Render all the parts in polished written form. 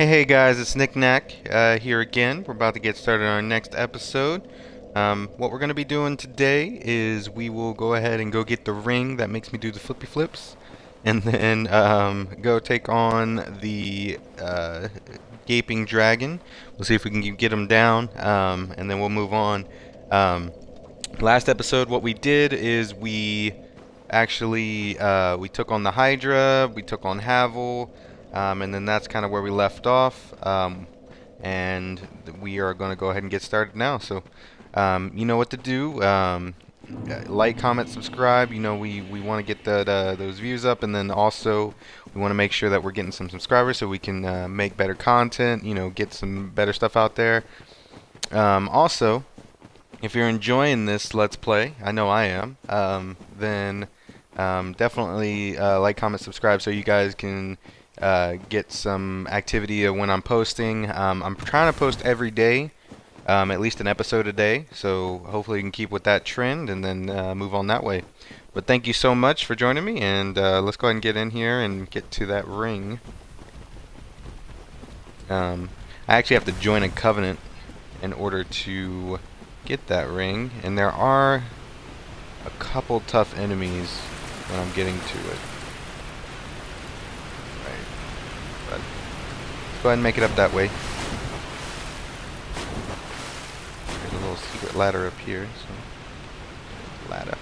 Hey guys, it's Nicnac here again. We're about to get started on our next episode. What we're going to be doing today is we will go ahead and go get the ring that makes me do the flippy flips, and then go take on the gaping dragon. We'll see if we can get him down, and then we'll move on. Um, Last episode, what we did is we actually we took on the Hydra, we took on Havel, and then that's kind of where we left off. And we are going to go ahead and get started now. So you know what to do. Like, comment, subscribe. You know we want to get those views up, and then also we want to make sure that we're getting some subscribers so we can make better content. You know, get some better stuff out there. Also, if you're enjoying this Let's Play, I know I am, then definitely like, comment, subscribe so you guys can get some activity of when I'm posting. I'm trying to post every day, at least an episode a day, so hopefully you can keep with that trend and then move on that way. But thank you so much for joining me, and let's go ahead and get in here and get to that ring. I actually have to join a covenant in order to get that ring, and there are a couple tough enemies when I'm getting to it. Right, but let's go ahead and make it up that way. There's a little secret ladder up here, so ladder.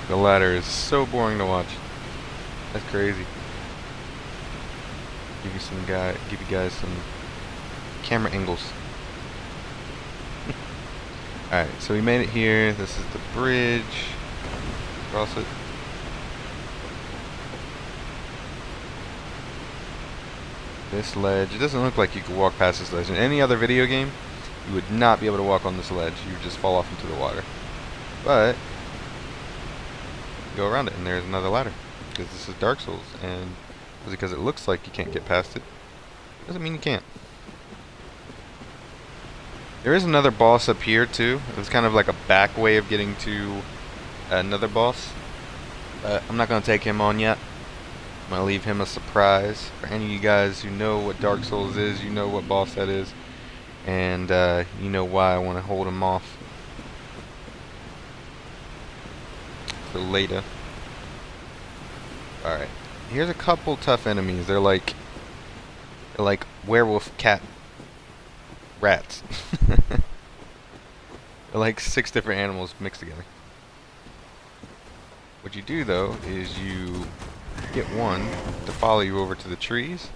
The ladder is so boring to watch. That's crazy. Give you guys some camera angles. Alright, so we made it here. This is the bridge. Cross it. This ledge. It doesn't look like you could walk past this ledge. In any other video game, you would not be able to walk on this ledge. You would just fall off into the water. But go around it, and there's another ladder, because this is Dark Souls, and because it looks like you can't get past it doesn't mean you can't. There is another boss up here too. It's kind of like a back way of getting to another boss. I'm not going to take him on yet. I'm going to leave him a surprise. For any of you guys who know what Dark Souls is, you know what boss that is, and you know why I want to hold him off for later. Alright, here's a couple tough enemies. They're like werewolf cat rats. They're like 6 different animals mixed together. What you do though is you get one to follow you over to the trees.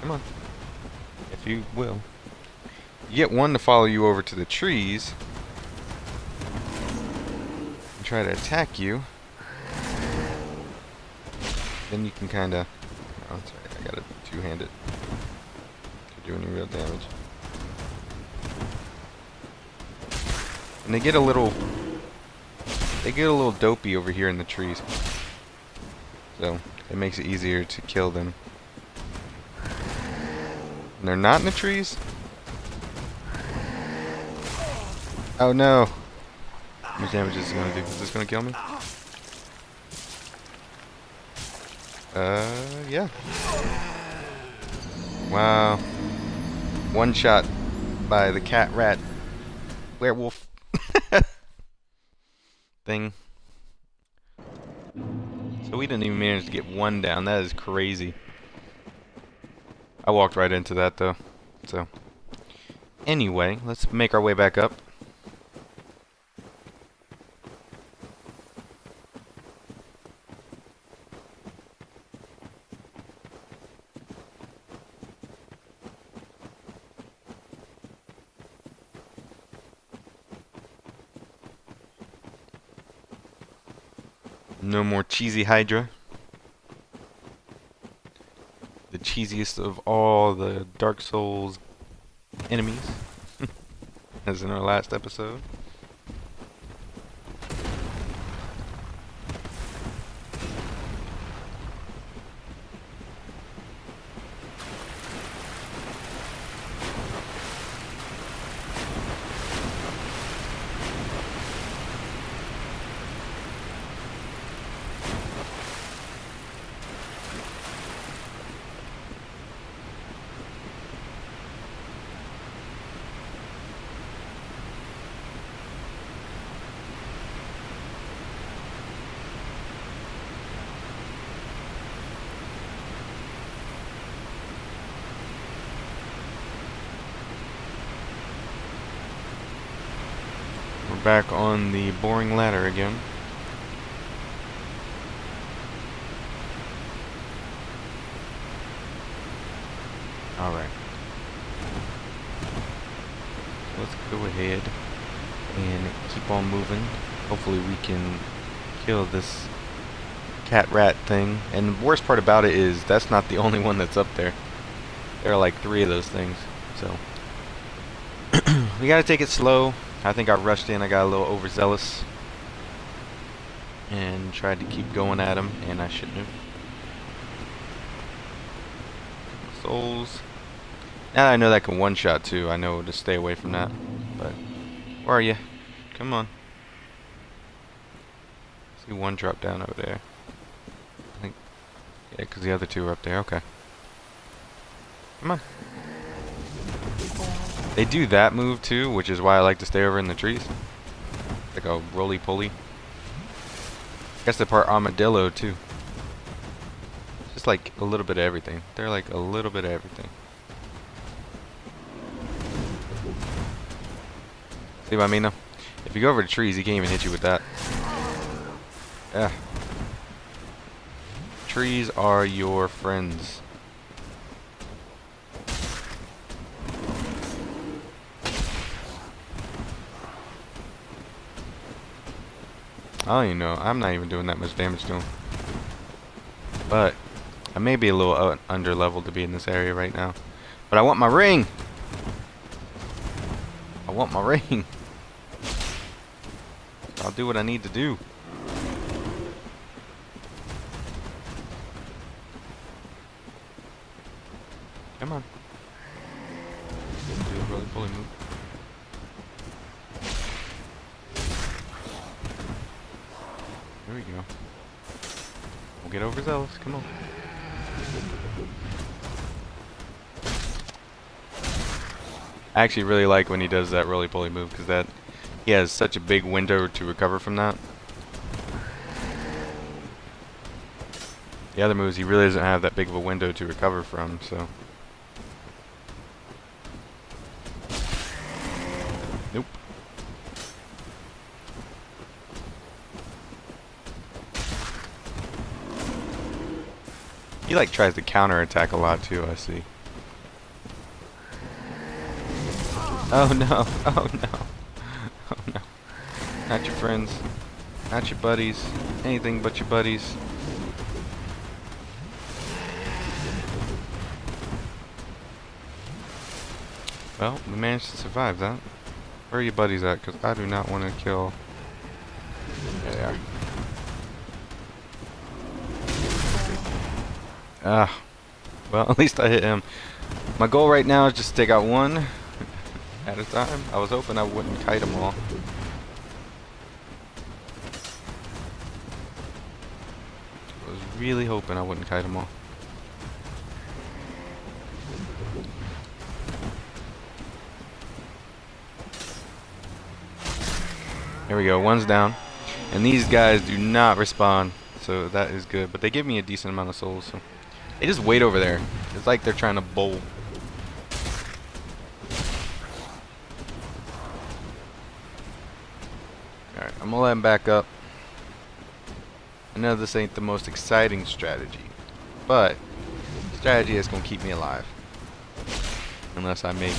Come on, if you will. You get one to follow you over to the trees and try to attack you. Then you can kind of... Oh, that's right, I gotta two-hand it to do any real damage. And they get a little dopey over here in the trees, so it makes it easier to kill them. And they're not in the trees? Oh no! How much damage is this gonna do? Is this gonna kill me? Yeah. Wow. One shot by the cat rat werewolf thing. So we didn't even manage to get one down. That is crazy. I walked right into that though. So anyway, let's make our way back up. No more cheesy Hydra. The cheesiest of all the Dark Souls enemies, as in our last episode. back on the boring ladder again. Alright. Let's go ahead and keep on moving. Hopefully we can kill this cat rat thing. And the worst part about it is that's not the only one that's up there. There are like 3 of those things. So we gotta take it slow. I think I rushed in. I got a little overzealous and tried to keep going at him, and I shouldn't have. Souls. Now that I know that can one-shot too, I know to stay away from that. But where are you? Come on. See one drop down over there. I think, yeah, because the other 2 are up there. Okay. Come on. They do that move too, which is why I like to stay over in the trees. Like a roly-poly. I guess they're part armadillo too. Just like a little bit of everything. They're like a little bit of everything. See what I mean though? If you go over the trees, he can't even hit you with that. Yeah. Trees are your friends. I don't even know. I'm not even doing that much damage to him. But I may be a little under leveled to be in this area right now. But I want my ring! I want my ring! I'll do what I need to do. Come on. Didn't do a really fully move. There we go. We'll get overzealous. Come on. I actually really like when he does that roly-poly move because that he has such a big window to recover from that. The other moves he really doesn't have that big of a window to recover from, so. Nope. He like tries to counterattack a lot too, I see. Oh no, oh no, oh no. Not your friends, not your buddies, anything but your buddies. Well, we managed to survive that. Where are your buddies at? Because I do not want to kill. There they are. Ah. Well, at least I hit him. My goal right now is just to take out one at a time. I was hoping I wouldn't kite them all. I was really hoping I wouldn't kite them all. There we go, one's down. And these guys do not respawn, so that is good. But they give me a decent amount of souls, so. They just wait over there. It's like they're trying to bowl. Alright, I'm gonna let him back up. I know this ain't the most exciting strategy, but strategy is gonna keep me alive. Unless I make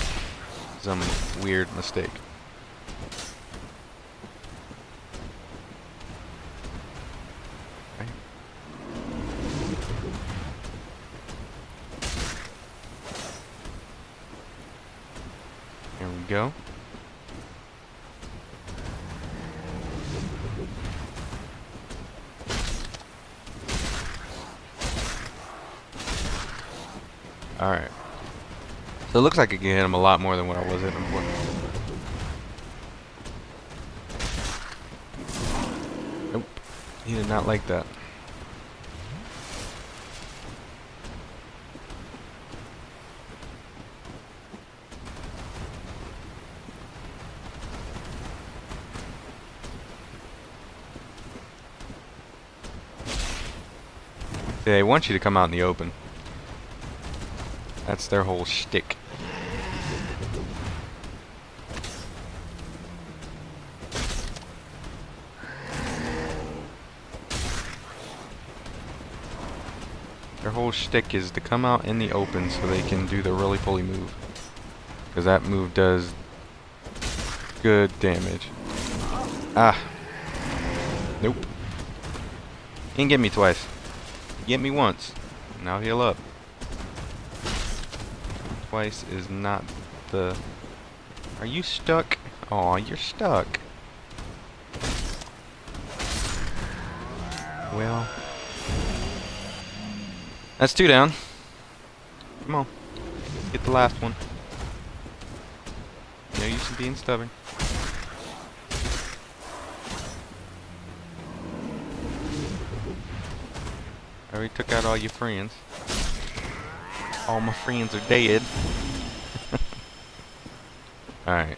some weird mistake. There we go. Alright. So it looks like I can hit him a lot more than what I was hitting him for. Nope. He did not like that. They want you to come out in the open. That's their whole shtick. Their whole shtick is to come out in the open so they can do the roly-poly move. Because that move does good damage. Ah. Nope. He didn't get me twice. He get me once. Now heal up. Twice is not the... Are you stuck? Aw, you're stuck. Well... That's 2 down. Come on. Get the last one. No use in being stubborn. I already took out all your friends. All my friends are dead. Alright.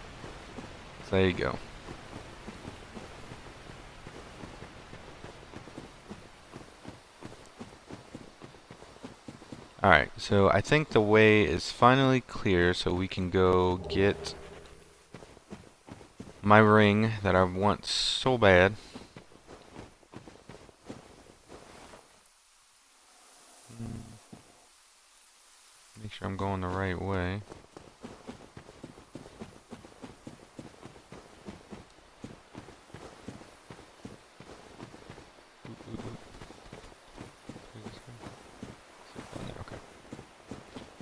So there you go. Alright, so I think the way is finally clear so we can go get my ring that I want so bad. Make sure I'm going the right way.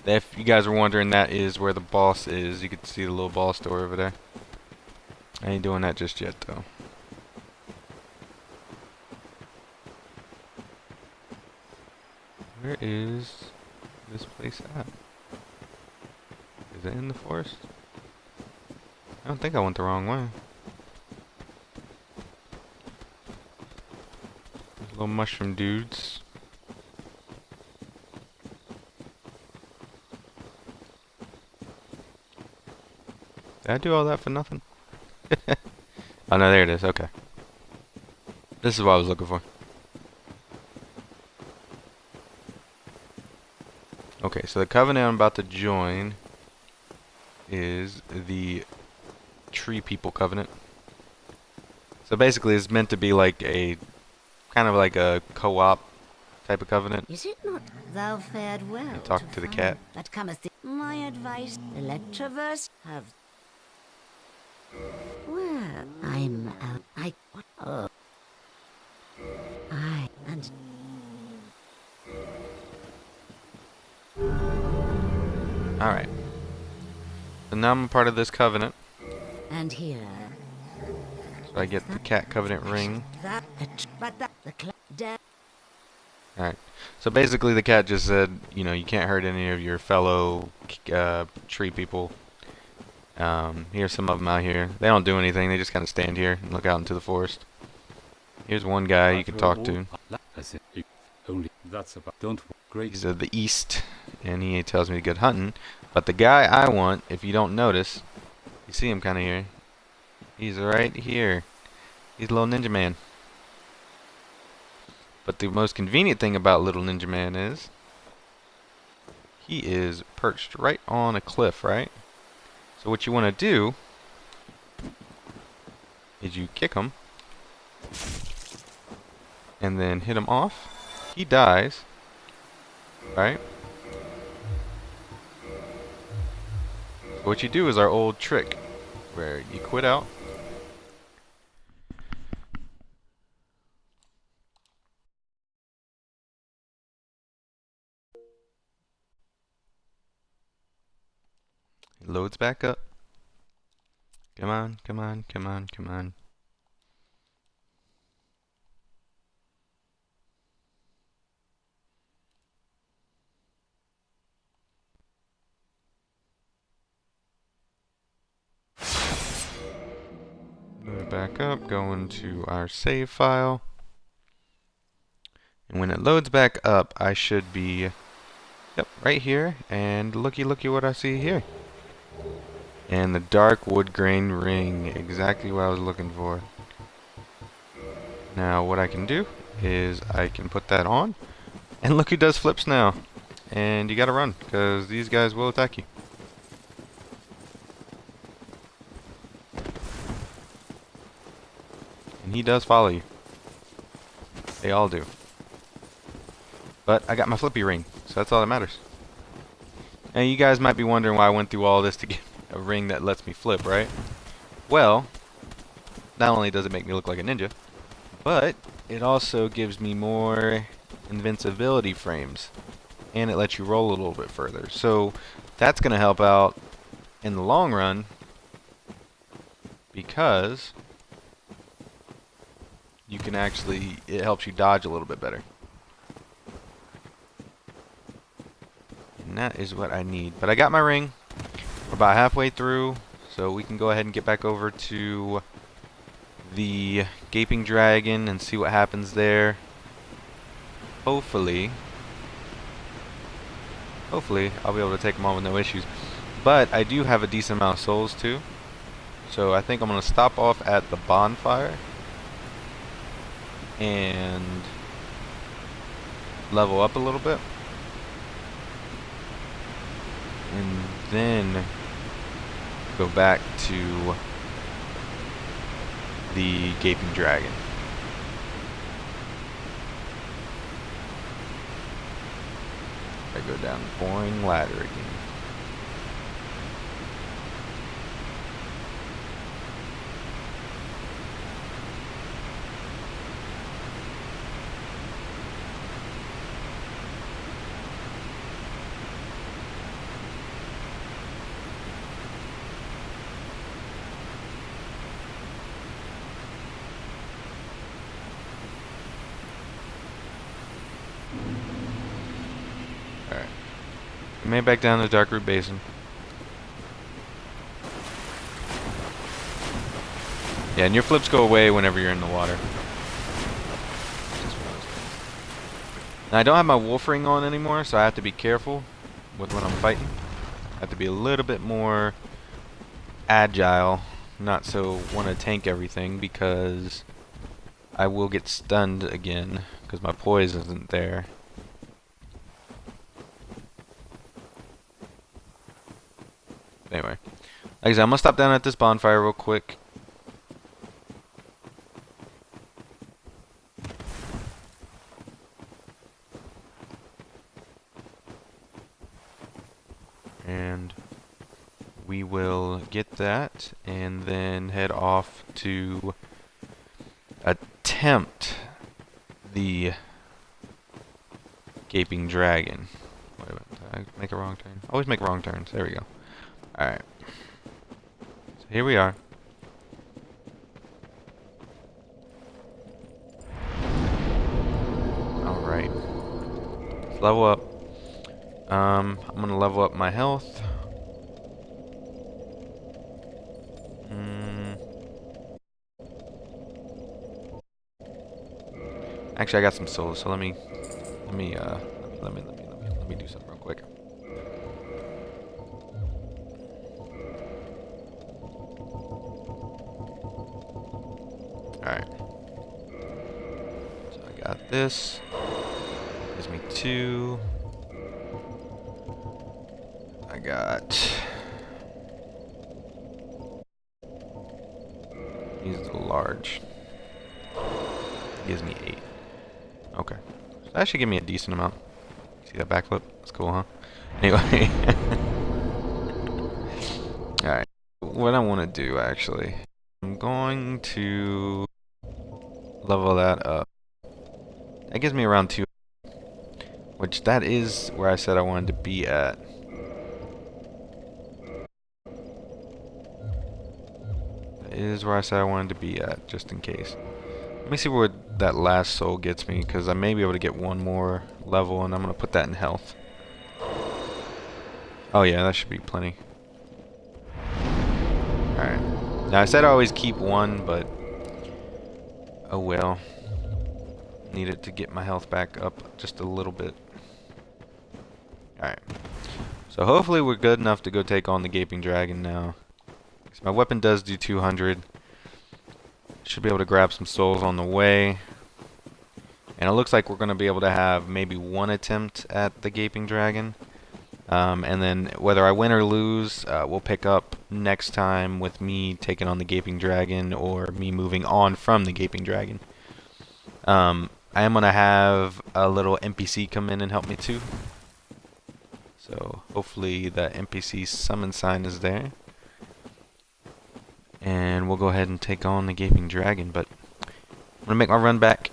If you guys are wondering, that is where the boss is. You can see the little boss door over there. I ain't doing that just yet, though. Where is this place at? Is it in the forest? I don't think I went the wrong way. Those little mushroom dudes. Did I do all that for nothing? Oh no, there it is. Okay. This is what I was looking for. Okay, so the covenant I'm about to join is the Tree People Covenant. So basically it's meant to be like a kind of like a co-op type of covenant. Is it not thou fared well? And talk to the cat. That cometh my advice. Let traverse have. Well, I'm out. I what? Oh. I and. Alright. So now I'm a part of this covenant. And here. So I get the cat covenant ring. Alright. So basically the cat just said, you know, you can't hurt any of your fellow tree people. Here's some of them out here. They don't do anything. They just kind of stand here and look out into the forest. Here's one guy you can talk to. He's of the east, and he tells me to go hunting. But the guy I want, if you don't notice, you see him kind of here. He's right here. He's a little ninja man. But the most convenient thing about little ninja man is he is perched right on a cliff, right? So what you want to do is you kick him and then hit him off. He dies, right? So what you do is our old trick where you quit out. It loads back up. Come on, come on, come on, come on. Load back up, go into our save file. And when it loads back up, I should be, yep, right here. And looky what I see here. And the dark wood grain ring, exactly what I was looking for. Now what I can do is I can put that on, and look who does flips now. And you gotta run, because these guys will attack you. And he does follow you. They all do. But I got my flippy ring, so that's all that matters. And you guys might be wondering why I went through all this to get a ring that lets me flip, right? Well, not only does it make me look like a ninja, but it also gives me more invincibility frames. And it lets you roll a little bit further. So that's going to help out in the long run because you can actually, it helps you dodge a little bit better. And that is what I need. But I got my ring. We're about halfway through, so we can go ahead and get back over to the Gaping Dragon and see what happens there. Hopefully I'll be able to take them on with no issues. But I do have a decent amount of souls too. So I think I'm going to stop off at the bonfire and level up a little bit. And then go back to the Gaping Dragon. I go down the boring ladder again. Alright. Made back down to the Dark Root Basin. Yeah, and your flips go away whenever you're in the water. Now I don't have my wolf ring on anymore, so I have to be careful with when I'm fighting. I have to be a little bit more agile, not so want to tank everything because I will get stunned again because my poise isn't there. Anyway, like I said, I'm gonna stop down at this bonfire real quick. And we will get that and then head off to attempt the Gaping Dragon. Wait a minute, did I make a wrong turn? Always make wrong turns. There we go. Alright. So here we are. Alright. Let's level up. I'm gonna level up my health. Actually, I got some souls, so let me do something real quick. Alright. So I got this. Gives me 2. I got... Use the large. Gives me 8. Okay. So that should give me a decent amount. See that backflip? That's cool, huh? Anyway. Alright. What I want to do, actually, I'm going to level that up. That gives me around 2. Which that is where I said I wanted to be at. That is where I said I wanted to be at, just in case. Let me see where that last soul gets me, because I may be able to get one more level, and I'm going to put that in health. Oh yeah, that should be plenty. Alright. Now I said I always keep 1, but... oh well. Needed to get my health back up just a little bit. Alright. So hopefully we're good enough to go take on the Gaping Dragon now. So my weapon does do 200. Should be able to grab some souls on the way. And it looks like we're going to be able to have maybe 1 attempt at the Gaping Dragon. And then whether I win or lose, we'll pick up next time with me taking on the Gaping Dragon or me moving on from the Gaping Dragon. I am gonna have a little NPC come in and help me too. So hopefully that NPC summon sign is there. And we'll go ahead and take on the Gaping Dragon, but I'm gonna make my run back.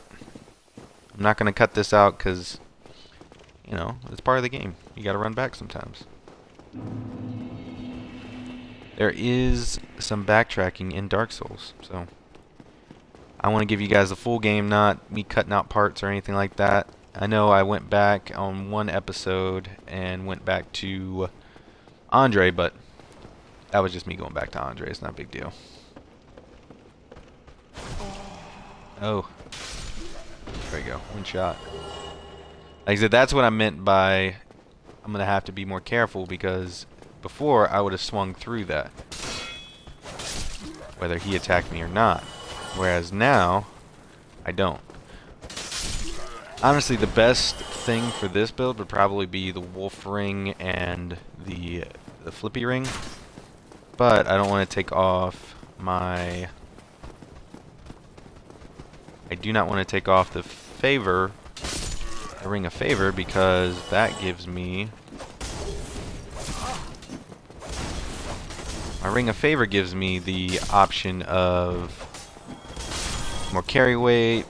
I'm not gonna cut this out because, you know, it's part of the game. You gotta run back sometimes. There is some backtracking in Dark Souls, so I want to give you guys the full game, not me cutting out parts or anything like that. I know I went back on one episode and went back to Andre, but that was just me going back to Andre. It's not a big deal. Oh. There we go. One shot. Like I said, that's what I meant by I'm going to have to be more careful, because before I would have swung through that, whether he attacked me or not. Whereas now, I don't. Honestly, the best thing for this build would probably be the wolf ring and the flippy ring. But I don't want to take off my... I do not want to take off the favor, the ring of favor, because that gives me... My ring of favor gives me the option of more carry weight,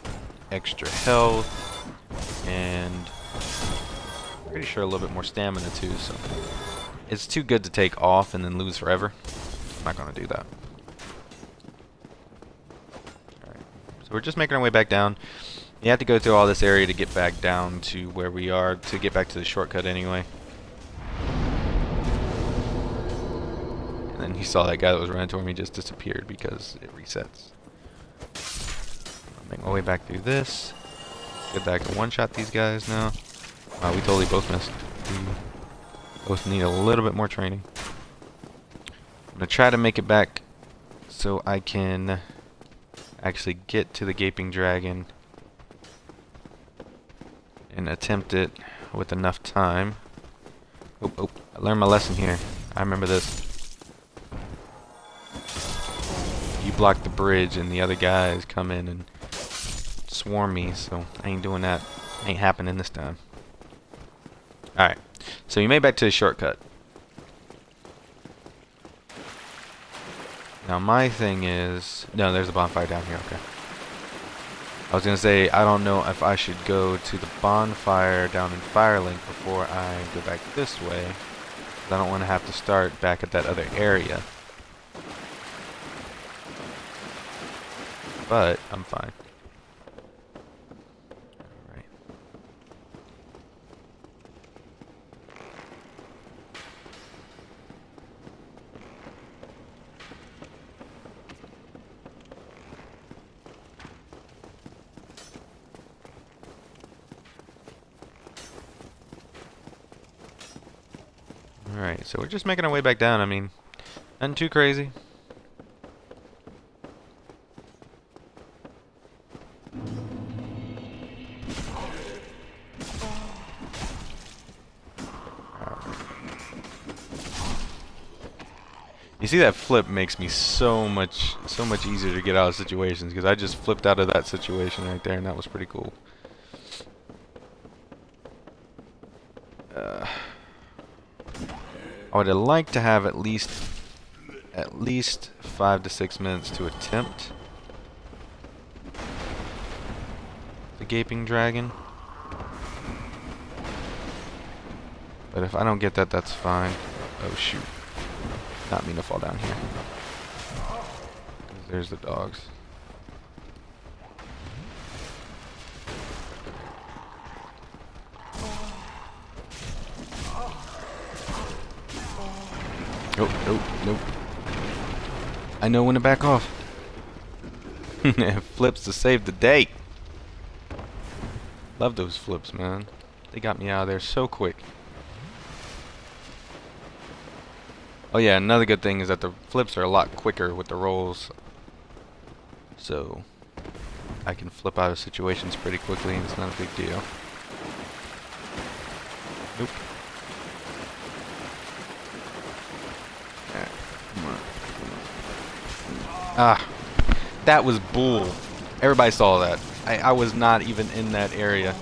extra health, and pretty sure a little bit more stamina too, so it's too good to take off and then lose forever. I'm not going to do that. Alright, so we're just making our way back down. You have to go through all this area to get back down to where we are, to get back to the shortcut anyway. And then he saw that guy that was running toward me just disappeared because it resets. I'll make my way back through this. Get back to one-shot these guys now. Wow, we totally both missed. We both need a little bit more training. I'm going to try to make it back so I can actually get to the Gaping Dragon and attempt it with enough time. Oh, oh, I learned my lesson here. I remember this. You block the bridge and the other guys come in and swarm me, so I ain't doing that. Ain't happening this time. Alright, so you made it back to the shortcut. Now my thing is... No, there's a bonfire down here, okay. I was gonna say, I don't know if I should go to the bonfire down in Firelink before I go back this way, because I don't want to have to start back at that other area. But I'm fine. Alright. Alright, so we're just making our way back down. I mean, nothing too crazy. You see, that flip makes me so much easier to get out of situations, because I just flipped out of that situation right there, and that was pretty cool. I would like to have at least 5 to 6 minutes to attempt the Gaping Dragon. But if I don't get that, that's fine. Oh shoot. Not mean to fall down here. There's the dogs. Oh, nope, nope. I know when to back off. Flips to save the day. Love those flips, man. They got me out of there so quick. Oh yeah, another good thing is that the flips are a lot quicker with the rolls. So I can flip out of situations pretty quickly and it's not a big deal. Nope. Alright, come on. Ah, that was bull. Everybody saw that. I was not even in that area.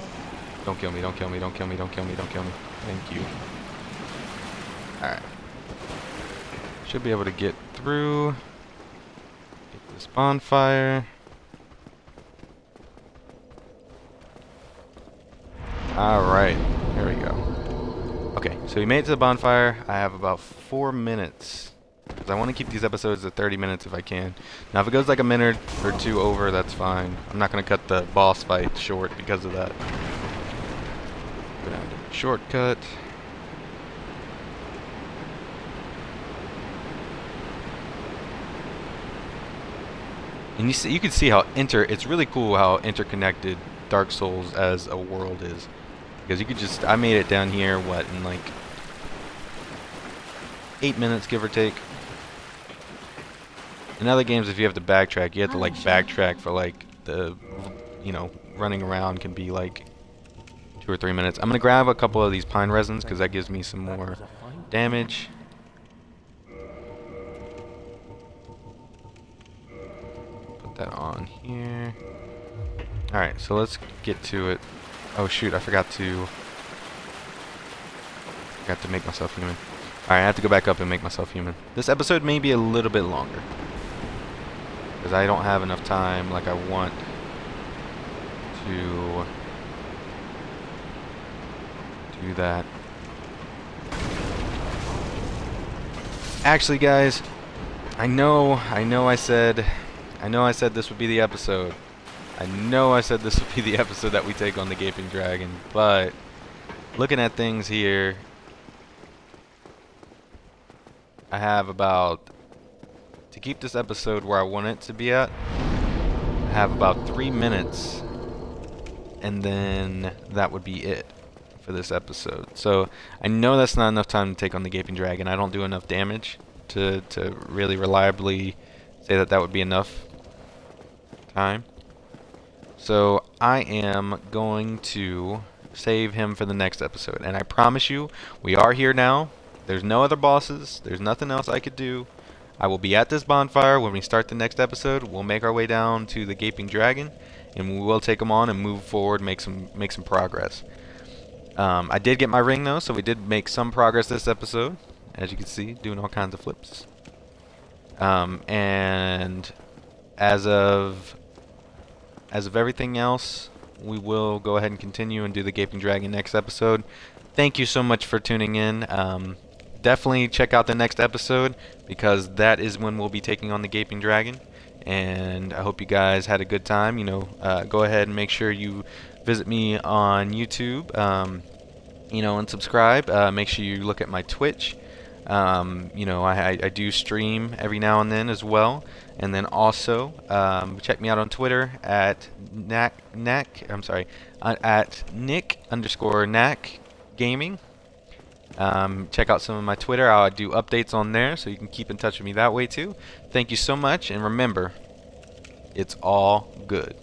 Don't kill me, don't kill me, don't kill me, don't kill me, don't kill me. Thank you. Alright. Should be able to get through. Get this bonfire. Alright, here we go. Okay, so we made it to the bonfire. I have about 4 minutes. Because I want to keep these episodes at 30 minutes if I can. Now, if it goes like a minute or two over, that's fine. I'm not going to cut the boss fight short because of that. Gonna do a shortcut. And you can see how it's really cool how interconnected Dark Souls as a world is. Because you could just, I made it down here, what, in like 8 minutes, give or take. In other games, if you have to backtrack, you have to like backtrack for like the, you know, running around can be like 2 or 3 minutes. I'm gonna grab a couple of these pine resins because that gives me some more damage. Put that on here. Alright, so let's get to it. Oh shoot, I forgot to make myself human. Alright, I have to go back up and make myself human. This episode may be a little bit longer. Because I don't have enough time like I want to do that. Actually, guys, I know I said this would be the episode. I know I said this would be the episode that we take on the Gaping Dragon, but looking at things here, I have about, to keep this episode where I want it to be at, I have about 3 minutes, and then that would be it for this episode. So I know that's not enough time to take on the Gaping Dragon. I don't do enough damage to really reliably say that that would be enough time. So I am going to save him for the next episode. And I promise you, we are here now. There's no other bosses. There's nothing else I could do. I will be at this bonfire when we start the next episode. We'll make our way down to the Gaping Dragon, and we will take him on and move forward, make some progress. I did get my ring though, so we did make some progress this episode. As you can see, doing all kinds of flips. And as of everything else, we will go ahead and continue and do the Gaping Dragon next episode. Thank you so much for tuning in. Definitely check out the next episode because that is when we'll be taking on the Gaping Dragon. And I hope you guys had a good time. You know, go ahead and make sure you visit me on YouTube. You know, and subscribe. Make sure you look at my Twitch. You know, I do stream every now and then as well. And then also, check me out on Twitter at at Nick_Nac Gaming. Check out some of my Twitter. I'll do updates on there, so you can keep in touch with me that way too. Thank you so much, and remember, it's all good.